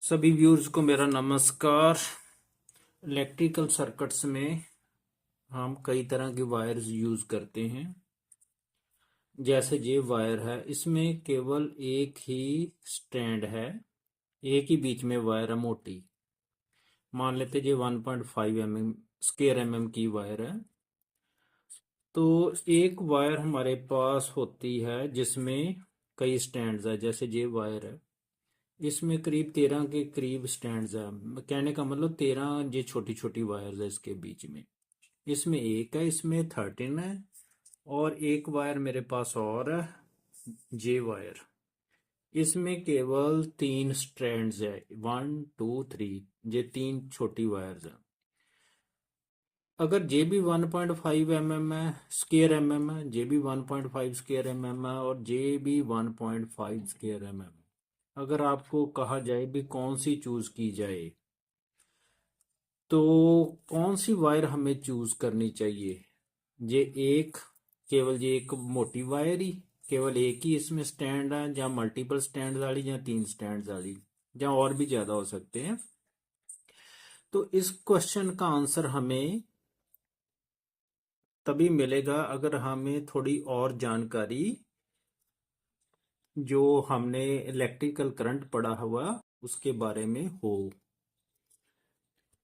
सभी व्यूअर्स को मेरा नमस्कार। इलेक्ट्रिकल सर्किट्स में हम कई तरह के वायर्स यूज करते हैं। जैसे ये वायर है, इसमें केवल एक ही स्टैंड है, एक ही बीच में वायर है मोटी। मान लेते ये 1.5 mm स्क्वायर की वायर है। तो एक वायर हमारे पास होती है जिसमें कई स्टैंड्स है। जैसे ये वायर है, इसमें करीब 13 के करीब स्टैंड्स है। कहने का मतलब 13 ये छोटी छोटी वायर्स है इसके बीच में। इसमें एक है, इसमें 13 है। और एक वायर मेरे पास और है, जे वायर। इसमें केवल 3 स्ट्रैंड्स है, 1 2 3। ये 3 छोटी वायर्स है। अगर जे भी 1.5 mm है, स्क्वायर mm है, जे भी 1.5 स्क्वायर mm है, और जे भी 1.5 स्क्वायर mm है। अगर आपको कहा जाए भी कौन सी चूज की जाए, तो कौन सी वायर हमें चूज करनी चाहिए? ये एक, केवल ये एक मोटी वायर ही, केवल एक ही इसमें स्टैंड है, या मल्टीपल स्टैंड वाली, या 3 स्टैंड वाली, या और भी ज्यादा हो सकते हैं। तो इस क्वेश्चन का आंसर हमें तभी मिलेगा अगर हमें थोड़ी और जानकारी, जो हमने इलेक्ट्रिकल करंट पढ़ा हुआ उसके बारे में हो।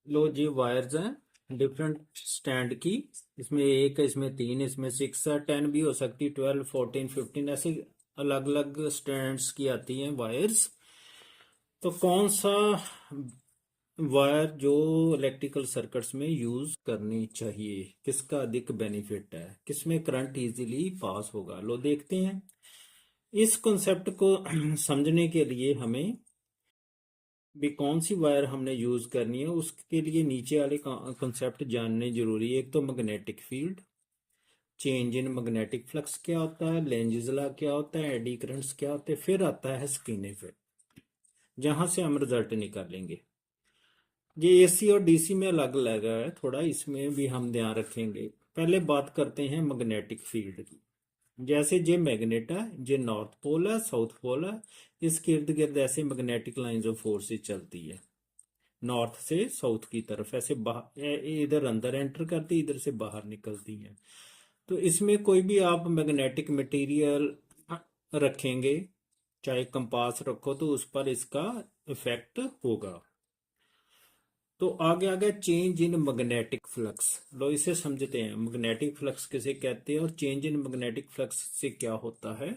लो जी, वायर्स हैं डिफरेंट स्टैंड की। इसमें एक है, इसमें 3, इसमें 6 है, 10 भी हो सकती, 12 14 15 ऐसे अलग अलग स्टैंड्स की आती हैं वायर्स। तो कौन सा वायर जो इलेक्ट्रिकल सर्किट्स में यूज करनी चाहिए, किसका अधिक बेनिफिट है, किसमें करंट इजीली पास होगा, लो देखते हैं। इस कॉन्सेप्ट को समझने के लिए हमें भी कौन सी वायर हमने यूज करनी है, उसके लिए नीचे वाले कॉन्सेप्ट जानने जरूरी है। एक तो magnetic field, change in magnetic flux क्या होता है, लेंज लॉ क्या होता है, एडी करंट्स क्या होते हैं, फिर आता है स्किन इफेक्ट, जहां से हम रिजल्ट निकालेंगे। ये एसी और डीसी में अलग अलग है, थोड़ा इसमें भी हम ध्यान रखेंगे। पहले बात करते हैं मैग्नेटिक फील्ड की। जैसे ये मैग्नेट है, ये नॉर्थ पोल है, साउथ पोल है। इसके इर्द गिर्द ऐसे मैग्नेटिक लाइंस ऑफ फोर्सेस चलती है, नॉर्थ से साउथ की तरफ ऐसे इधर अंदर एंटर करती, इधर से बाहर निकलती है। तो इसमें कोई भी आप मैग्नेटिक मटेरियल रखेंगे, चाहे कंपास रखो, तो उस पर इसका इफेक्ट होगा। तो आगे आगे चेंज इन मैग्नेटिक फ्लक्स, लो इसे समझते हैं। मैग्नेटिक फ्लक्स किसे कहते हैं और चेंज इन मैग्नेटिक फ्लक्स से क्या होता है।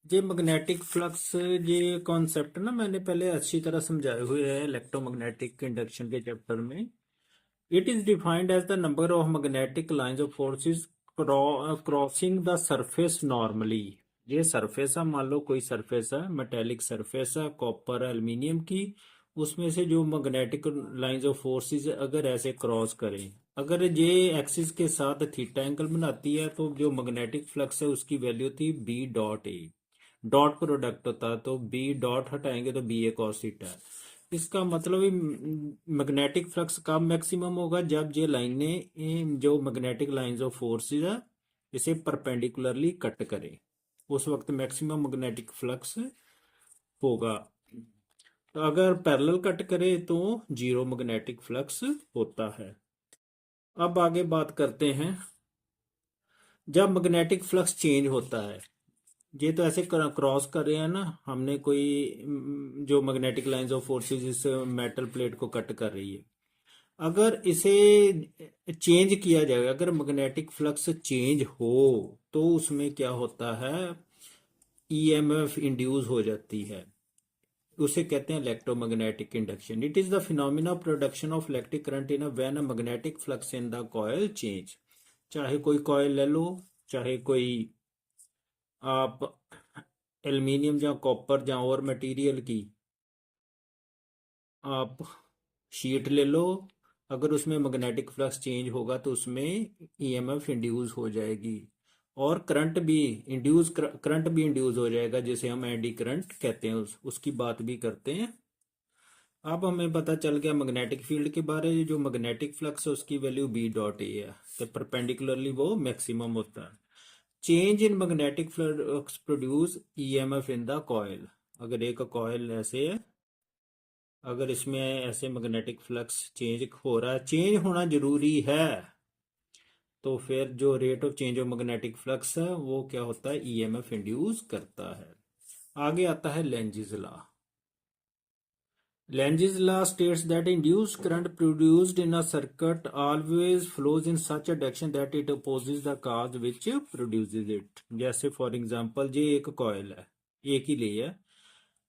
ये मैग्नेटिक फ्लक्स, ये कॉन्सेप्ट ना मैंने पहले अच्छी तरह समझाए हुए हैं इलेक्ट्रोमैग्नेटिक इंडक्शन के चैप्टर में। It is defined as the number of magnetic lines of forces crossing the surface normally. ये सरफेस है, मान लो कोई सरफेस है, मेटेलिक सरफेस है, कॉपर एल्यूमिनियम की। उसमें से जो मैग्नेटिक लाइंस ऑफ फोर्सेस अगर ऐसे क्रॉस करें, अगर ये एक्सिस के साथ थीटा एंगल बनाती है, तो जो मैग्नेटिक फ्लक्स है उसकी वैल्यू थी B dot A. Dot product होता है, तो बी डॉट हटाएंगे तो बी ए कॉस थीटा। इसका मतलब मैग्नेटिक फ्लक्स कब मैक्सिमम होगा, जब ये लाइनें, जो मैग्नेटिक लाइंस ऑफ फोर्सेस है, इसे परपेंडिकुलरली कट करें, उस वक्त मैक्सिमम मैग्नेटिक फ्लक्स होगा। तो अगर पैरेलल कट करे तो जीरो मैग्नेटिक फ्लक्स होता है। अब आगे बात करते हैं, जब मैग्नेटिक फ्लक्स चेंज होता है, ये तो ऐसे क्रॉस कर रहे हैं ना हमने, कोई जो मैग्नेटिक लाइंस ऑफ फोर्सेस इस मेटल प्लेट को कट कर रही है। अगर इसे चेंज किया जाए, अगर मैग्नेटिक फ्लक्स चेंज हो, तो उसमें क्या होता है, ईएमएफ इंड्यूस हो जाती है। उसे कहते हैं electromagnetic induction. It is the phenomena production of electric current in when a magnetic flux in the coil change. चाहे कोई कॉइल ले लो, चाहे कोई आप एल्यूमिनियम या कॉपर या और मटेरियल की आप शीट ले लो, अगर उसमें मैग्नेटिक फ्लक्स चेंज होगा तो उसमें ईएमएफ इंड्यूस हो जाएगी, और करंट भी इंड्यूस हो जाएगा, जिसे हम एडी करंट कहते हैं। उसकी बात भी करते हैं। अब हमें पता चल गया मैग्नेटिक फील्ड के बारे में। जो मैग्नेटिक फ्लक्स है उसकी वैल्यू बी डॉट ए है, तो परपेंडिकुलरली वो मैक्सिमम होता है। Change in magnetic flux produce EMF in the coil. अगर एक कॉइल ऐसे है, अगर इसमें ऐसे मैग्नेटिक फ्लक्स चेंज हो रहा है, चेंज होना जरूरी है, तो फिर जो rate of change of magnetic flux है वो क्या होता है, ईएमएफ इंड्यूस करता है। आगे आता है Lenz's law. Lenzi's law states that induced current produced in a circuit always flows in such a direction that it opposes the cause which produces it। जैसे फॉर एग्जांपल ये एक कॉयल है, एक ही ली है,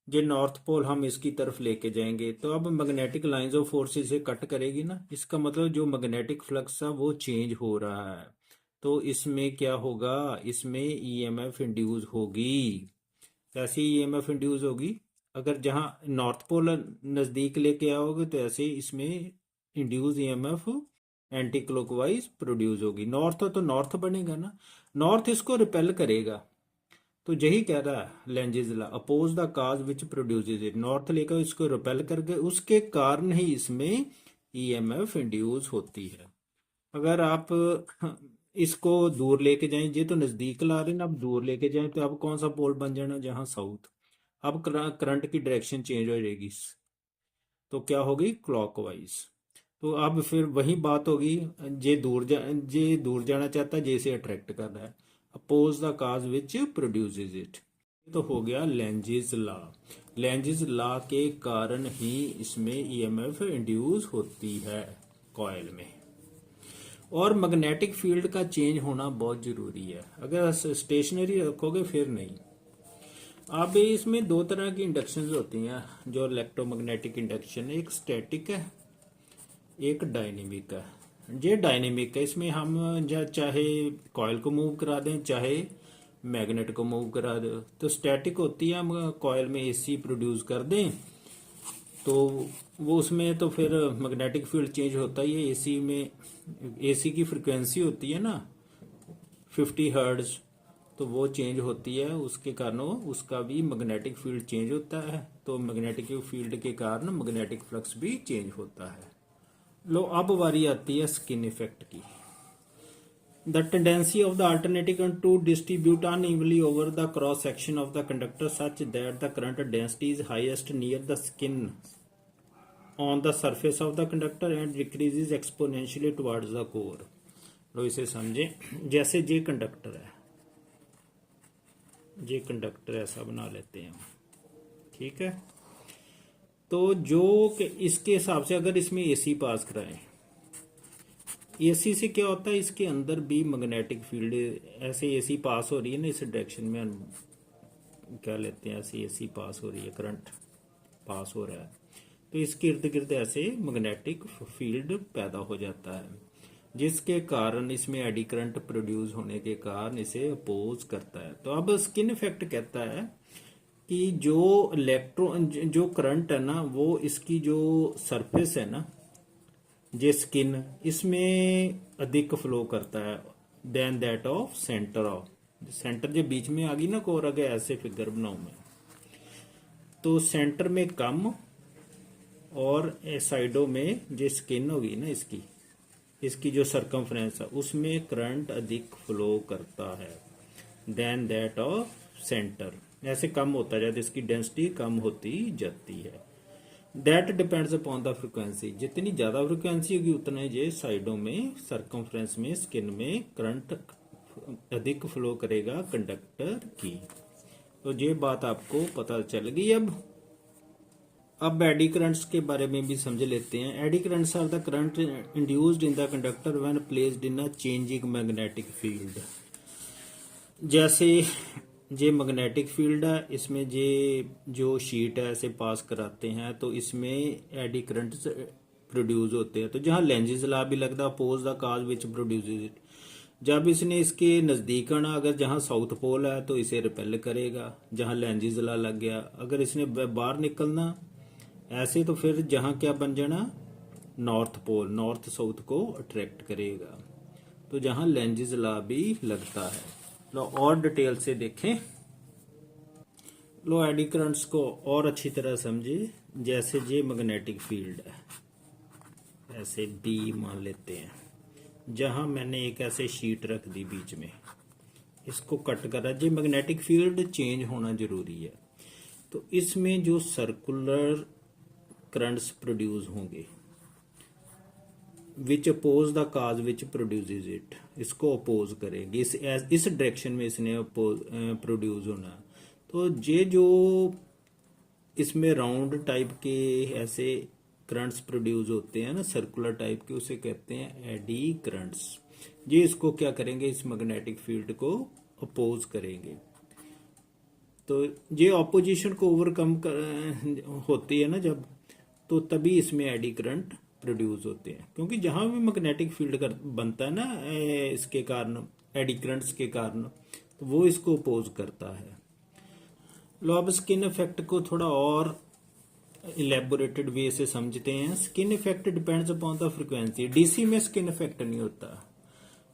ये नॉर्थ पोल हम इसकी तरफ लेके जाएंगे तो अब मैग्नेटिक लाइंस ऑफ फोर्स इसे कट करेगी ना, इसका मतलब जो मैग्नेटिक फ्लक्स है वो चेंज हो रहा है, तो इसमें क्या होगा, इसमें ईएमएफ इंड्यूस होगी। कैसी ईएमएफ इंड्यूस होगी, अगर जहां नॉर्थ पोल नजदीक लेके आओगे तो ऐसे इसमें induce EMF anti clockwise produce होगी। नॉर्थ हो तो नॉर्थ बनेगा ना, नॉर्थ इसको रिपेल करेगा, तो यही कह रहा है Lenz's law, oppose the cause which produces it, north लेकर इसको रिपेल करके उसके कारण ही इसमें ईएमएफ इंड्यूस होती है। अगर आप इसको दूर लेके जाएं, ये तो नजदीक ला रहे हैं ना, अब दूर लेके जाएं तो अब कौन सा पोल बन जाना, जहां साउथ, अब करंट की डायरेक्शन चेंज हो जाएगी, तो क्या होगी, क्लॉकवाइज। तो अब फिर वही बात होगी, जे दूर जाना चाहता है, जैसे अट्रैक्ट कर रहा है, oppose the cause which produces it. तो हो गया लेंजिस लॉ। लेंजिस लॉ के कारण ही इसमें ईएमएफ इंड्यूस होती है कॉइल में। और मैग्नेटिक फील्ड का चेंज होना बहुत जरूरी है, अगर स्टेशनरी रखोगे फिर नहीं। अब इसमें दो तरह की इंडक्शन होती हैं जो इलेक्ट्रोमैग्नेटिक इंडक्शन, एक स्टैटिक है एक डायनेमिक है। ये डायनेमिक है, इसमें हम चाहे कॉइल को मूव करा दें चाहे मैग्नेट को मूव करा दें। तो स्टैटिक होती है, हम कॉइल में एसी प्रोड्यूस कर दें तो वो उसमें तो फिर मैग्नेटिक फील्ड चेंज होता ही है। एसी में एसी की फ्रिक्वेंसी होती है ना 50 हर्ट्ज, तो वो चेंज होती है, उसके कारण उसका भी मैग्नेटिक फील्ड चेंज होता है, तो मैग्नेटिक फील्ड के कारण मैग्नेटिक फ्लक्स भी चेंज होता है। लो अब बारी आती है स्किन इफेक्ट की। The tendency of the alternating current to distribute unevenly over the cross section of the conductor such that the current density is highest near the skin on the surface of the conductor and decreases exponentially towards the core. लो इसे समझे, जैसे ये conductor है, ये conductor ऐसा बना लेते हैं, ठीक है, तो जो इसके हिसाब से अगर इसमें एसी पास कराएं, एसी से क्या होता है, इसके अंदर भी मैग्नेटिक फील्ड, ऐसे एसी पास हो रही है ना इस डायरेक्शन में, हम क्या लेते हैं, ऐसे एसी पास हो रही है, करंट पास हो रहा है, तो इसके इर्द गिर्द ऐसे मैग्नेटिक फील्ड पैदा हो जाता है, जिसके कारण इसमें एडी करंट प्रोड्यूस होने के कारण इसे अपोज करता है। तो अब स्किन इफेक्ट कहता है कि जो करंट है ना वो इसकी जो सरफेस है ना, ये स्किन, इसमें अधिक फ्लो करता है than that of centre of, centre जो बीच में आ गई ना कोर, अगर ऐसे फिगर बनाऊं मैं तो सेंटर में कम और साइडों में जो स्किन होगी ना इसकी जो सरकमफ्रेंस है उसमें करंट अधिक फ्लो करता है देन दैट ऑफ सेंटर, ऐसे कम होता जाता है, इसकी डेंसिटी कम होती जाती है। That depends upon the frequency, जितनी ज्यादा फ्रिक्वेंसी होगी उतना ये साइडों में सरकमफ्रेंस में स्किन में करंट अधिक फ्लो करेगा कंडक्टर की। तो ये बात आपको पता चल गई। अब एडी करंट्स के बारे में भी समझ लेते हैं। Eddy currents are the current induced in the conductor when placed in a changing magnetic field. जैसे ये मैग्नेटिक फील्ड है, इसमें ये जो शीट है ऐसे पास कराते हैं तो इसमें एडी करंट प्रोड्यूस होते हैं। तो जहाँ लेंजिस लॉ भी लगता, oppose the cause which produces it, जब इसने इसके नजदीक आना, अगर जहाँ साउथ पोल है तो इसे रिपेल करेगा, जहाँ लेंजिस लॉ लग गया। अगर इसने बाहर निकलना ऐसे तो फिर जहाँ क्या बन जाना, नॉर्थ पोल, नॉर्थ साउथ को अट्रैक्ट करेगा, तो जहाँ लेंजिस लॉ भी लगता है। लो और डिटेल से देखें, लो एडी करंट्स को और अच्छी तरह समझे। जैसे ये मैग्नेटिक फील्ड है, ऐसे बी मान लेते हैं, जहां मैंने एक ऐसे शीट रख दी बीच में, इसको कट करा, ये मैग्नेटिक फील्ड चेंज होना जरूरी है। तो इसमें जो सर्कुलर करंट्स प्रोड्यूस होंगे, which oppose the cause which produces it, इसको अपोज करेंगे, इस डायरेक्शन में इसने प्रोड्यूस होना। तो ये जो इसमें राउंड टाइप के ऐसे करंट्स प्रोड्यूस होते हैं ना, सर्कुलर टाइप के, उसे कहते हैं एडी करंट्स। ये इसको क्या करेंगे, इस मैग्नेटिक फील्ड को अपोज करेंगे। तो ये ऑपोजिशन को ओवरकम होती है ना जब, तो तभी इसमें एडी करंट प्रोड्यूस होते हैं। क्योंकि जहां भी मैग्नेटिक फील्ड बनता है ना इसके कारण, एडी करंट्स के कारण, तो वो इसको अपोज करता है। लो अब स्किन इफेक्ट को थोड़ा और इलेबोरेटेड वे से समझते हैं। Skin effect depends upon the frequency. DC में स्किन इफेक्ट नहीं होता,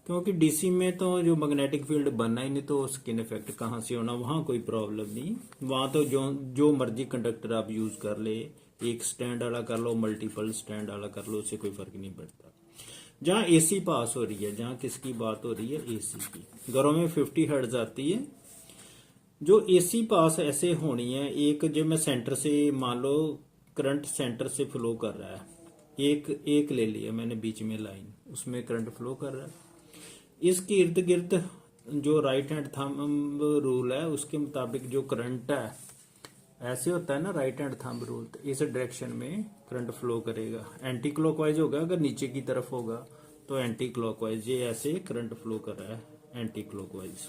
क्योंकि डीसी में तो जो मैग्नेटिक फील्ड बनना ही नहीं, तो स्किन इफेक्ट कहाँ से होना, वहां कोई प्रॉब्लम नहीं। वहां तो जो मर्जी कंडक्टर आप यूज कर ले, एक स्टैंड वाला कर लो, मल्टीपल स्टैंड वाला कर लो, उससे कोई फर्क नहीं पड़ता। जहां एसी पास हो रही है, जहां किसकी बात हो रही है, एसी की, घरों में 50 हर्ट्ज आती है। जो एसी पास ऐसे होनी है, एक जो मैं सेंटर से मान लो करंट सेंटर से फ्लो कर रहा है, एक ले लिया मैंने बीच में लाइन, उसमें करंट फ्लो कर रहा है। इसके इर्द गिर्द जो राइट हैंड थंब रूल है उसके मुताबिक जो करंट है ऐसे होता है ना, राइट हैंड थंब रूल, तो इस डायरेक्शन में करंट फ्लो करेगा। एंटी क्लॉकवाइज होगा, अगर नीचे की तरफ होगा तो एंटी क्लॉकवाइज, ये ऐसे करंट फ्लो कर रहा है एंटी क्लॉकवाइज।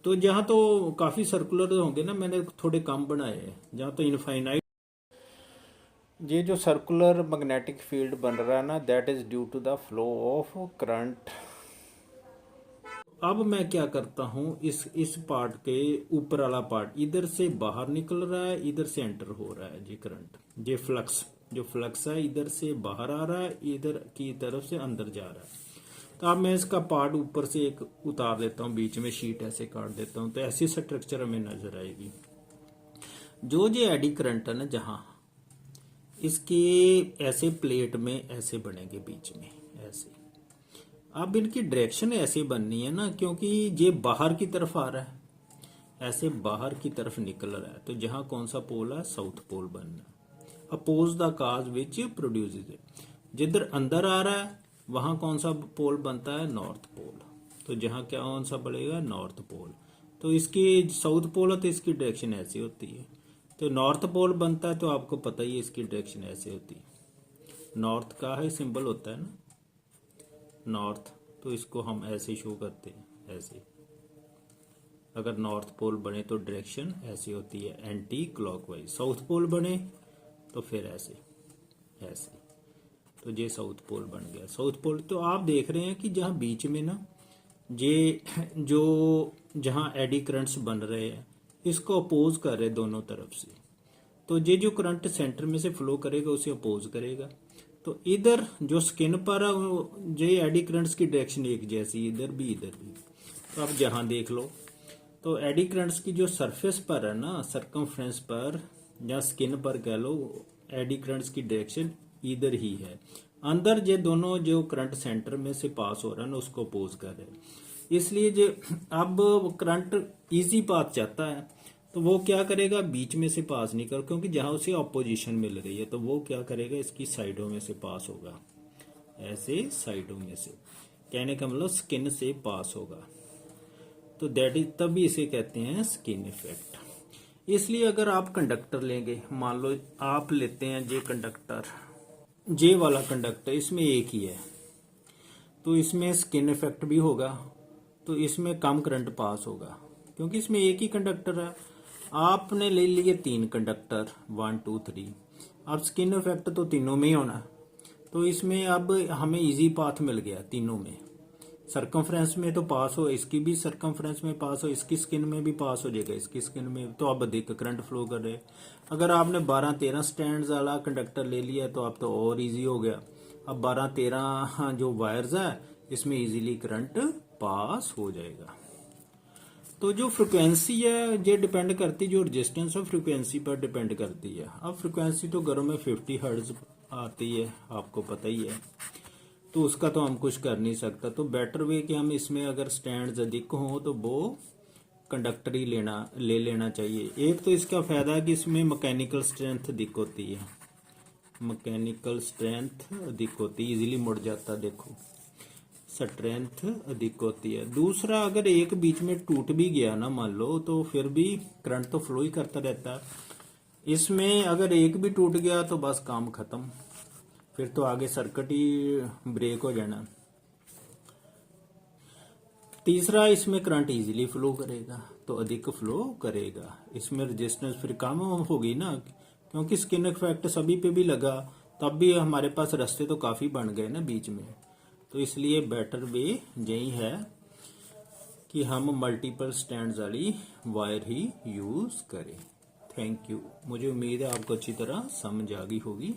तो जहां तो काफी सर्कुलर होंगे ना, मैंने थोड़े कम बनाए हैं, जहां तो इनफाइनाइट। ये जो सर्कुलर मैग्नेटिक फील्ड बन रहा है ना, that is due to the flow of current. अब मैं क्या करता हूं, इस पार्ट के ऊपर वाला पार्ट इधर से बाहर निकल रहा है, इधर से एंटर हो रहा है जी करंट। ये फ्लक्स, जो फ्लक्स है इधर से बाहर आ रहा है, इधर की तरफ से अंदर जा रहा है। तो अब मैं इसका पार्ट ऊपर से एक उतार देता हूं, बीच में शीट ऐसे काट देता हूं, तो ऐसी स्ट्रक्चर हमें नजर आएगी। जो एडी करंट है ना, जहां इसके ऐसे प्लेट में ऐसे बनेंगे बीच में ऐसे। अब इनकी डायरेक्शन ऐसे बननी है ना, क्योंकि ये बाहर की तरफ आ रहा है, ऐसे बाहर की तरफ निकल रहा है, तो जहां कौन सा पोल है, साउथ पोल बनना। Oppose the cause which produce it, जिधर अंदर आ रहा है वहां कौन सा पोल बनता है, नॉर्थ पोल। तो जहां क्या कौन सा बढ़ेगा, नॉर्थ पोल। तो इसकी साउथ पोल है तो इसकी डायरेक्शन ऐसी होती है। तो नॉर्थ पोल बनता है तो आपको पता ही है इसकी डायरेक्शन ऐसे होती है। नॉर्थ का है सिंबल होता है ना, नॉर्थ, तो इसको हम ऐसे शो करते हैं ऐसे। अगर नॉर्थ पोल बने तो डायरेक्शन ऐसी होती है, एंटी क्लॉकवाइज। साउथ पोल बने तो फिर ऐसे ऐसे। तो ये साउथ पोल बन गया। साउथ पोल तो आप देख रहे हैं कि जहां बीच में ना, ये जो जहां एडी करंट्स बन रहे हैं इसको अपोज कर रहे दोनों तरफ से। तो ये जो करंट सेंटर में से फ्लो करेगा उसे अपोज करेगा। तो इधर जो स्किन पर ये एडी करंट्स की डायरेक्शन एक जैसी, इधर भी इधर भी। तो आप जहां देख लो, तो एडी करंट्स की जो सरफेस पर है ना, सरकमफ्रेंस पर या स्किन पर कह लो, एडी करंट्स की डायरेक्शन इधर ही है। अंदर ये दोनों जो करंट सेंटर में से पास हो रहा है ना, उसको अपोज कर रहे हैं। इसलिए जो अब करंट इजी पाथ चाहता है तो वो क्या करेगा, बीच में से पास नहीं कर, क्योंकि जहां उसे ऑपोजिशन मिल रही है, तो वो क्या करेगा, इसकी साइडों में से पास होगा, ऐसे साइडों में से। कहने का मतलब स्किन से पास होगा। तो दैट इज, तभी इसे कहते हैं स्किन इफेक्ट। इसलिए अगर आप कंडक्टर लेंगे, मान लो आप लेते हैं ये कंडक्टर, जे वाला कंडक्टर, इसमें एक ही है, तो इसमें स्किन इफेक्ट भी होगा, तो इसमें कम करंट पास होगा, क्योंकि इसमें एक ही कंडक्टर है। आपने ले लिए 3 कंडक्टर, 1 2 3, अब स्किन इफेक्ट तो तीनों में ही होना, तो इसमें अब हमें इजी पाथ मिल गया तीनों में। सरकमफ्रेंस में तो पास हो, इसकी भी सरकमफ्रेंस में पास हो, इसकी स्किन में भी पास हो जाएगा, इसकी स्किन में, तो अब अधिक करंट फ्लो कर रहे। अगर आपने 12-13 स्टैंड वाला कंडक्टर ले लिया तो अब तो और इजी हो गया। अब 12-13 जो वायर्स है इसमें इजीली करंट पास हो जाएगा। तो जो फ्रिक्वेंसी है ये डिपेंड करती, जो रेजिस्टेंस है फ्रिक्वेंसी पर डिपेंड करती है। अब फ्रिक्वेंसी तो घरों में 50 हर्ट्ज आती है, आपको पता ही है, तो उसका तो हम कुछ कर नहीं सकता। तो बेटर वे कि हम इसमें अगर स्टैंड अधिक हो तो वो कंडक्टर ही ले लेना चाहिए। एक तो इसका फायदा है कि इसमें मैकेनिकल स्ट्रेंथ अधिक होती है, मैकेनिकल स्ट्रेंथ अधिक होती है, इजीली मुड़ जाता, देखो स्ट्रेंथ अधिक होती है। दूसरा, अगर एक बीच में टूट भी गया ना मान लो, तो फिर भी करंट तो फ्लो ही करता रहता है। इसमें अगर एक भी टूट गया तो बस काम खत्म, फिर तो आगे सर्किट ही ब्रेक हो जाना। तीसरा, इसमें करंट इजीली फ्लो करेगा, तो अधिक फ्लो करेगा। इसमें रेजिस्टेंस फिर कम होगी ना, क्योंकि स्किन इफेक्ट सभी पे भी लगा, तब भी हमारे पास रास्ते तो काफी बन गए ना बीच में। तो इसलिए बेटर वे यही है कि हम मल्टीपल स्टैंड वाली वायर ही यूज करें। Thank you. मुझे उम्मीद है आपको अच्छी तरह समझ आ गई होगी।